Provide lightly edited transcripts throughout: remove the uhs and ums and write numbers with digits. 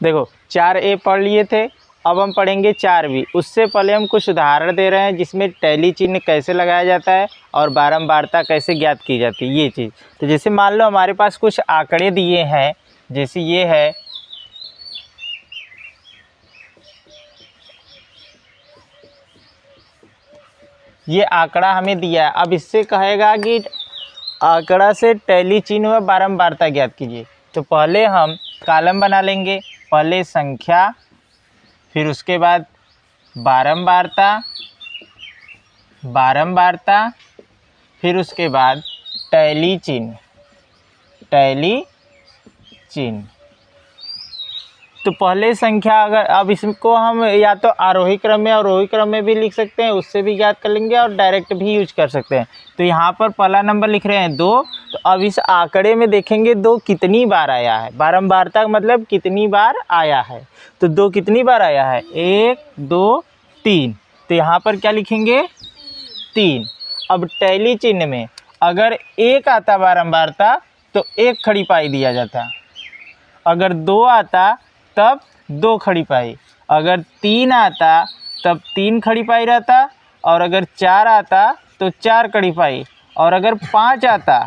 देखो 4A पढ़ लिए थे, अब हम पढ़ेंगे 4B। उससे पहले हम कुछ उदाहरण दे रहे हैं जिसमें टैली चिन्ह कैसे लगाया जाता है और बारंबारता कैसे ज्ञात की जाती है, ये चीज़। तो जैसे मान लो हमारे पास कुछ आंकड़े दिए हैं, जैसे ये है, ये आंकड़ा हमें दिया है। अब इससे कहेगा कि आंकड़ा से टैली चिन्ह व बारंबारता ज्ञात कीजिए। तो पहले हम कॉलम बना लेंगे, पहले संख्या, फिर उसके बाद बारंबारता, बारंबारता, फिर उसके बाद टैली चिन्ह, टैली चिन्ह। तो पहले संख्या, अगर अब इसको हम या तो आरोही क्रम में अवरोही क्रम में भी लिख सकते हैं, उससे भी ज्ञात कर लेंगे, और डायरेक्ट भी यूज कर सकते हैं। तो यहाँ पर पहला नंबर लिख रहे हैं 2। तो अब इस आंकड़े में देखेंगे 2 कितनी बार आया है, बारंबारता का मतलब कितनी बार आया है। तो 2 कितनी बार आया है, 1 2 3। तो यहाँ पर क्या लिखेंगे, 3। अब टैली चिन्ह में अगर 1 आता बारंबारता तो 1 खड़ी पाई दिया जाता, अगर 2 आता तब 2 खड़ी पाई, अगर 3 आता तब 3 खड़ी पाई रहता, और अगर 4 आता तो 4 खड़ी पाई, और अगर 5 आता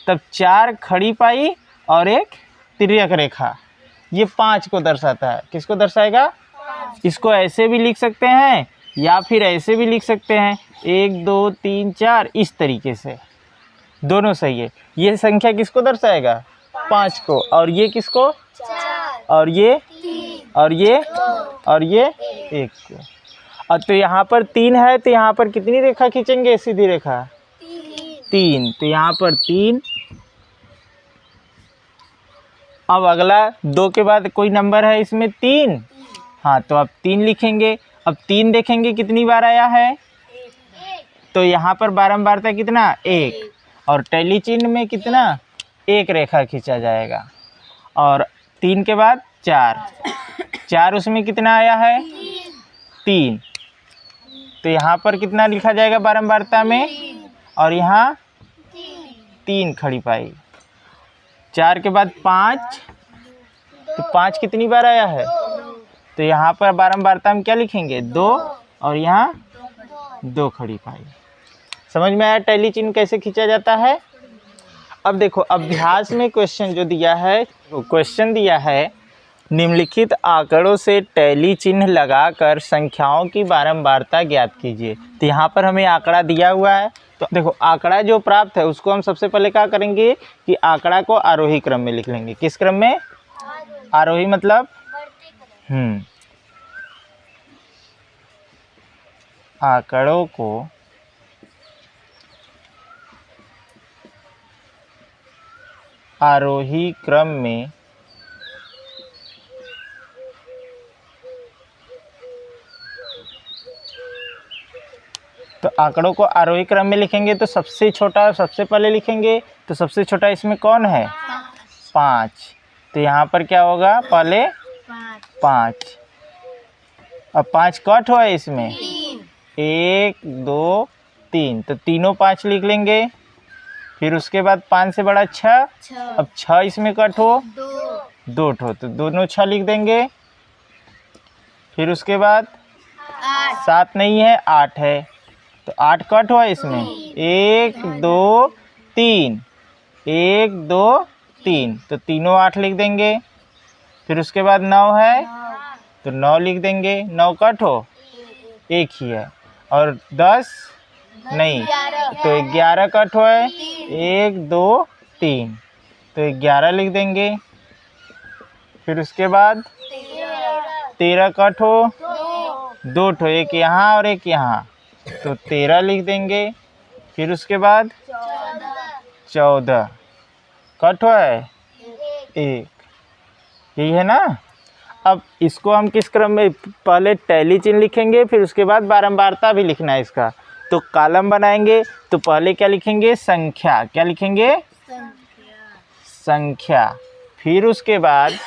तब 4 खड़ी पाई और 1 तिर्यक रेखा। ये 5 को दर्शाता है। किसको दर्शाएगा, इसको ऐसे भी लिख सकते हैं या फिर ऐसे भी लिख सकते हैं, 1 2 3 4, इस तरीके से, दोनों सही है। ये संख्या किसको दर्शाएगा, 5 को, और ये किसको, 4, और ये 3, और ये 2, और ये 1 को। और तो यहाँ पर 3 है, तो यहाँ पर कितनी रेखा खींचेंगे, सीधी रेखा 3। तो यहाँ पर 3। अब अगला 2 के बाद कोई नंबर है इसमें 3, हाँ, तो अब 3 लिखेंगे। अब 3 देखेंगे कितनी बार आया है, तो यहाँ पर बारंबारता कितना, 1, और टैली चिन्ह में कितना, 1 रेखा खींचा जाएगा। और 3 के बाद 4 उसमें कितना आया है, 3। तो यहाँ पर कितना लिखा जाएगा बारंबारता में, और यहाँ 3 खड़ी पाई। 4 के बाद 5, तो 5 कितनी बार आया है, तो यहाँ पर बारंबारता में क्या लिखेंगे, 2, और यहाँ 2 खड़ी पाई। समझ में आया टैली चिन्ह कैसे खींचा जाता है। अब देखो अभ्यास में क्वेश्चन जो दिया है, क्वेश्चन दिया है, निम्नलिखित आंकड़ों से टैली चिन्ह लगाकर संख्याओं की बारंबारता ज्ञात कीजिए। तो यहाँ पर हमें आंकड़ा दिया हुआ है। तो देखो आंकड़ा जो प्राप्त है उसको हम सबसे पहले क्या करेंगे कि आंकड़ा को आरोही क्रम में लिख लेंगे। किस क्रम में, आरोही मतलब आंकड़ों को आरोही क्रम में तो आंकड़ों को आरोही क्रम में लिखेंगे तो सबसे छोटा सबसे पहले लिखेंगे। तो सबसे छोटा इसमें कौन है, 5। तो यहाँ पर क्या होगा, पहले 5। अब 5 कट हुआ है इसमें, 1 2 3, तो तीनों 5 लिख लेंगे। फिर उसके बाद 5 से बड़ा 6, अब 6 इसमें कट हो, 2 ठो, तो दोनों 6 लिख देंगे। फिर उसके बाद 7 नहीं है, 8 है, तो 8 कट हुआ इसमें, 1 2 3, 1 2 3, तो तीनों 8 लिख देंगे। फिर उसके बाद 9 है, तो 9 लिख देंगे। 9 कट हो, 1 ही है, और 10 नहीं, तो 11 कट हुआ है, 1 2 3, तो 11 लिख देंगे। फिर उसके बाद 13 कट हो, 2 ठो, एक यहाँ और एक यहाँ, तो 13 लिख देंगे। फिर उसके बाद 14 कट हुआ है, 1, यही है ना। अब इसको हम किस क्रम में, पहले टैली चिन्ह लिखेंगे, फिर उसके बाद बारंबारता भी लिखना है इसका। तो कॉलम बनाएंगे, तो पहले क्या लिखेंगे, संख्या, क्या लिखेंगे, संख्या। फिर उसके बाद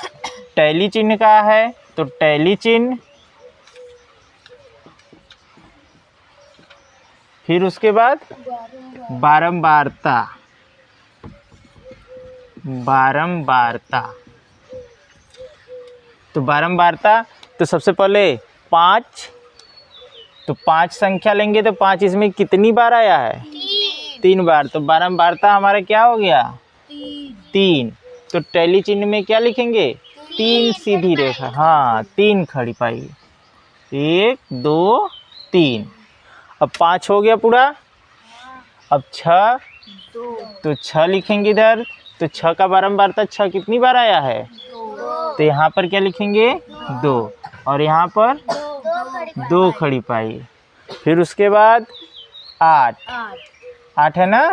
टैली चिन्ह का है, तो टैली चिन्ह, फिर उसके बाद बारंबारता, बारंबारता। तो बारंबारता, तो सबसे पहले 5, तो 5 संख्या लेंगे तो 5 इसमें कितनी बार आया है? 3 बार। तो बारंबारता हमारा क्या हो गया? 3। तो टैली चिन्ह में क्या लिखेंगे? 3 सीधी रेखा, हाँ 3 खड़ी पाई, 1 2 3। अब 5 हो गया पूरा। अब 6, तो 6 लिखेंगे इधर। तो 6 का बारंबारता 6 कितनी बार आया है? तो यहाँ पर क्या लिखेंगे? 2, और यहाँ पर 2 खड़ी पाई। फिर उसके बाद 8 है ना?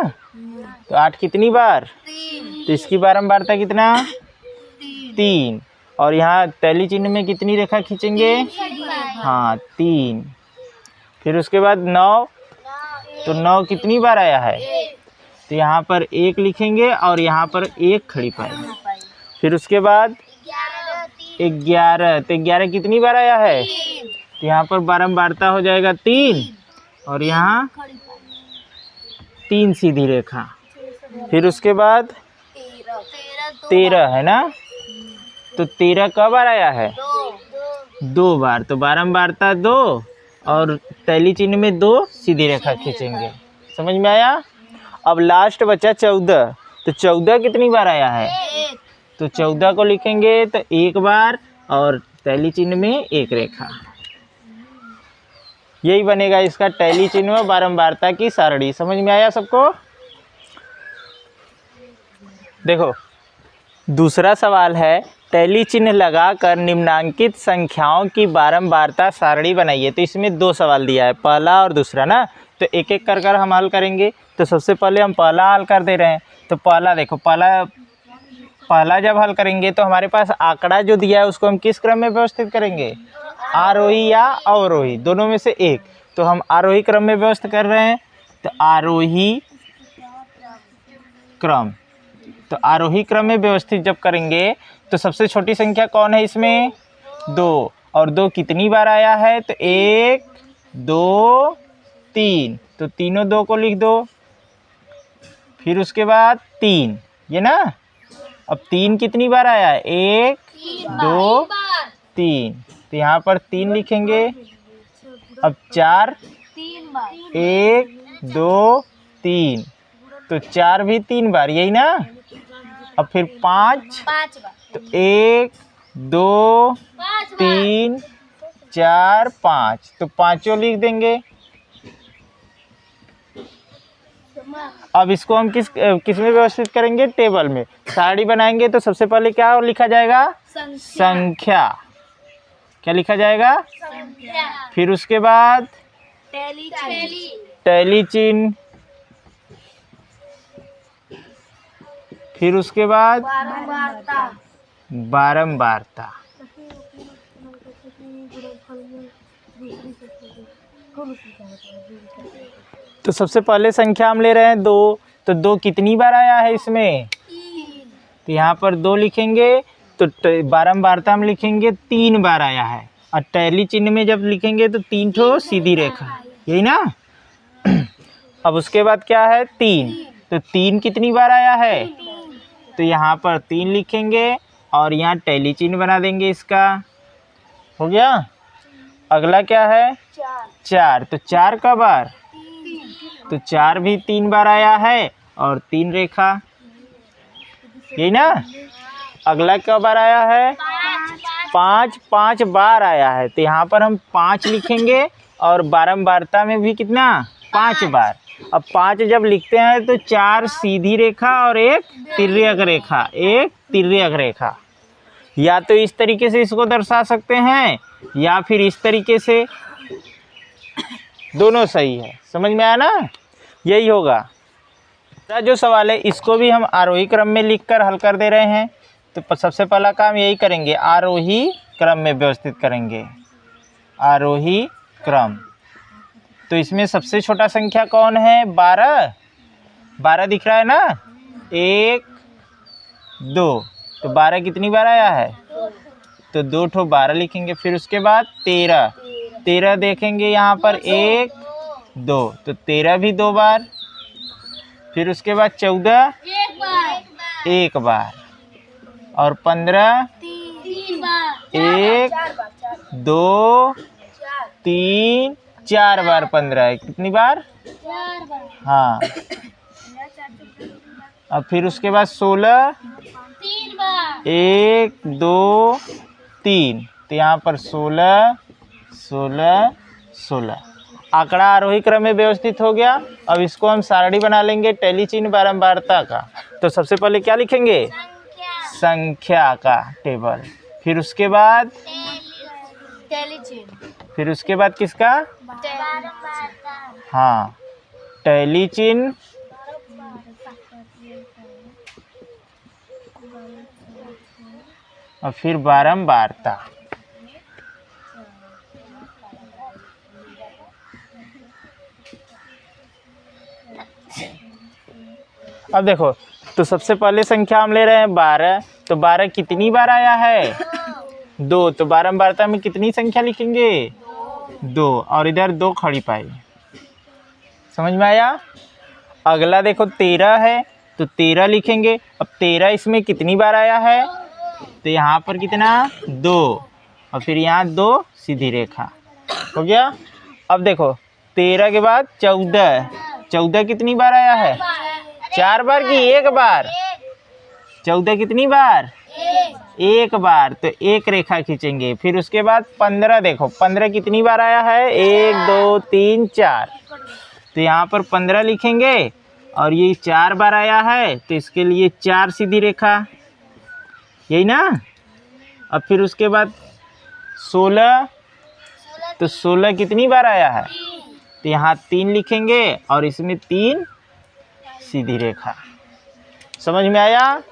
तो 8 कितनी बार? तो इसकी बारंबारता कितना? 3। और यहाँ टैली चिन्ह में कितनी रेखा खींचेंगे? हाँ 3। फिर उसके बाद 9, तो 9 कितनी बार आया है? तो यहाँ पर 1 लिखेंगे और यहाँ पर 1 खड़ी पाई। फिर उसके बाद 11, तो 11 कितनी बार आया है? तो यहाँ पर बारंबारता हो जाएगा 3, और यहाँ 3 सीधी रेखा। फिर उसके बाद 13 है ना? तो 13 कब बार आया है? 2 बार। तो बारंबारता 2, और टैली चिन्ह में 2 सीधी रेखा खींचेंगे। समझ में आया? अब लास्ट बचा 14, तो 14 कितनी बार आया है? तो 14 को लिखेंगे तो 1 बार, और टैली चिन्ह में 1 रेखा। यही बनेगा इसका टैली चिन्ह बारंबारता की सारणी। समझ में आया सबको? देखो दूसरा सवाल है, टैली चिन्ह लगाकर निम्नांकित संख्याओं की बारंबारता सारणी बनाइए। तो इसमें 2 सवाल दिया है, पहला और दूसरा ना। तो एक एक कर कर हम हल करेंगे। तो सबसे पहले हम पहला हल कर दे रहे हैं। तो पहला देखो, पहला जब हल करेंगे तो हमारे पास आंकड़ा जो दिया है उसको हम किस क्रम में व्यवस्थित करेंगे? आरोही या अवरोही, दोनों में से एक। तो हम आरोही क्रम में व्यवस्थित कर रहे हैं। तो आरोही क्रम, तो आरोही क्रम में व्यवस्थित जब करेंगे तो सबसे छोटी संख्या कौन है इसमें? 2, और 2 कितनी बार आया है? तो 1 2 3, तो तीनों 2 को लिख दो। फिर उसके बाद 3, ये ना। अब 3 कितनी बार आया है? 1 2 3, तो यहाँ पर 3 लिखेंगे। अब 4, 1 2 3, तो 4 भी 3 बार, यही ना। अब फिर 5, तो 1 2 3 4 5, तो पाँचों लिख देंगे। अब इसको हम किस में व्यवस्थित करेंगे? टेबल में। सारणी बनाएंगे तो सबसे पहले क्या लिखा जाएगा? संख्या। क्या लिखा जाएगा? फिर उसके बाद टैली चिन्ह। फिर उसके बाद बारंबारता। तो सबसे पहले संख्या हम ले रहे हैं 2, तो 2 कितनी बार आया है इसमें? तो यहाँ पर 2 लिखेंगे। तो बारंबारता हम लिखेंगे 3 बार आया है, और टैली चिन्ह में जब लिखेंगे तो 3 ठो सीधी रेखा, यही ना। अब उसके बाद क्या है? 3, तो 3 कितनी बार आया है? तो यहाँ पर 3 लिखेंगे और यहाँ टैली चिन्ह बना देंगे इसका। हो गया। अगला क्या है? 4, तो 4 का बार? तो 4 भी 3 बार आया है और 3 रेखा, यही ना। अगला क्या बार आया है? 5 बार आया है, तो यहाँ पर हम 5 लिखेंगे, और बारंबारता में भी कितना? 5 बार। अब 5 जब लिखते हैं तो 4 सीधी रेखा और 1 तिर्यक रेखा, 1 तिर्यक रेखा। या तो इस तरीके से इसको दर्शा सकते हैं, या फिर इस तरीके से, दोनों सही है। समझ में आया ना? यही होगा। जो सवाल है इसको भी हम आरोही क्रम में लिखकर हल कर दे रहे हैं। तो सबसे पहला काम यही करेंगे, आरोही क्रम में व्यवस्थित करेंगे। आरोही क्रम। तो इसमें सबसे छोटा संख्या कौन है? 12 दिख रहा है ना। 1 2, तो 12 कितनी बार आया है? तो 2 ठो 12 लिखेंगे। फिर उसके बाद 13 देखेंगे यहाँ पर, 1 2, तो 13 भी 2 बार। फिर उसके बाद 14 1 बार, और 15 1 2 3 4 बार 15 है। कितनी बार? 4 बार। हाँ। अब फिर उसके बाद 16 3 बार। 1 2 3, तो यहाँ पर 16 16 16। आंकड़ा आरोही क्रम में व्यवस्थित हो गया। अब इसको हम सारणी बना लेंगे टैली चिन्ह बारंबारता का। तो सबसे पहले क्या लिखेंगे? संख्या का टेबल। फिर उसके बाद टैली चिन्ह। फिर उसके बाद किसका? हाँ, टैली चिन्ह और फिर बारंबारता। अब देखो, तो सबसे पहले संख्या हम ले रहे हैं 12। तो 12 कितनी बार आया है? 2। तो बारंबारता में कितनी संख्या लिखेंगे? 2। और इधर 2 खड़ी पाई। समझ में आया? अगला देखो 13 है, तो 13 लिखेंगे। अब 13 इसमें कितनी बार आया है? तो यहाँ पर कितना? 2। और फिर यहाँ 2 सीधी रेखा हो गया। अब देखो 13 के बाद 14। 14 कितनी बार आया है? 4 बार की 1 बार? 14 कितनी बार? 1 बार। तो एक रेखा खींचेंगे। फिर उसके बाद 15 देखो, 15 कितनी बार आया है? 1 2 3 4। तो यहाँ पर 15 लिखेंगे और ये 4 बार आया है, तो इसके लिए 4 सीधी रेखा, यही ना। अब फिर उसके बाद 16। तो 16 कितनी बार आया है? तो यहाँ 3 लिखेंगे और इसमें 3 सीधी रेखा। समझ में आया?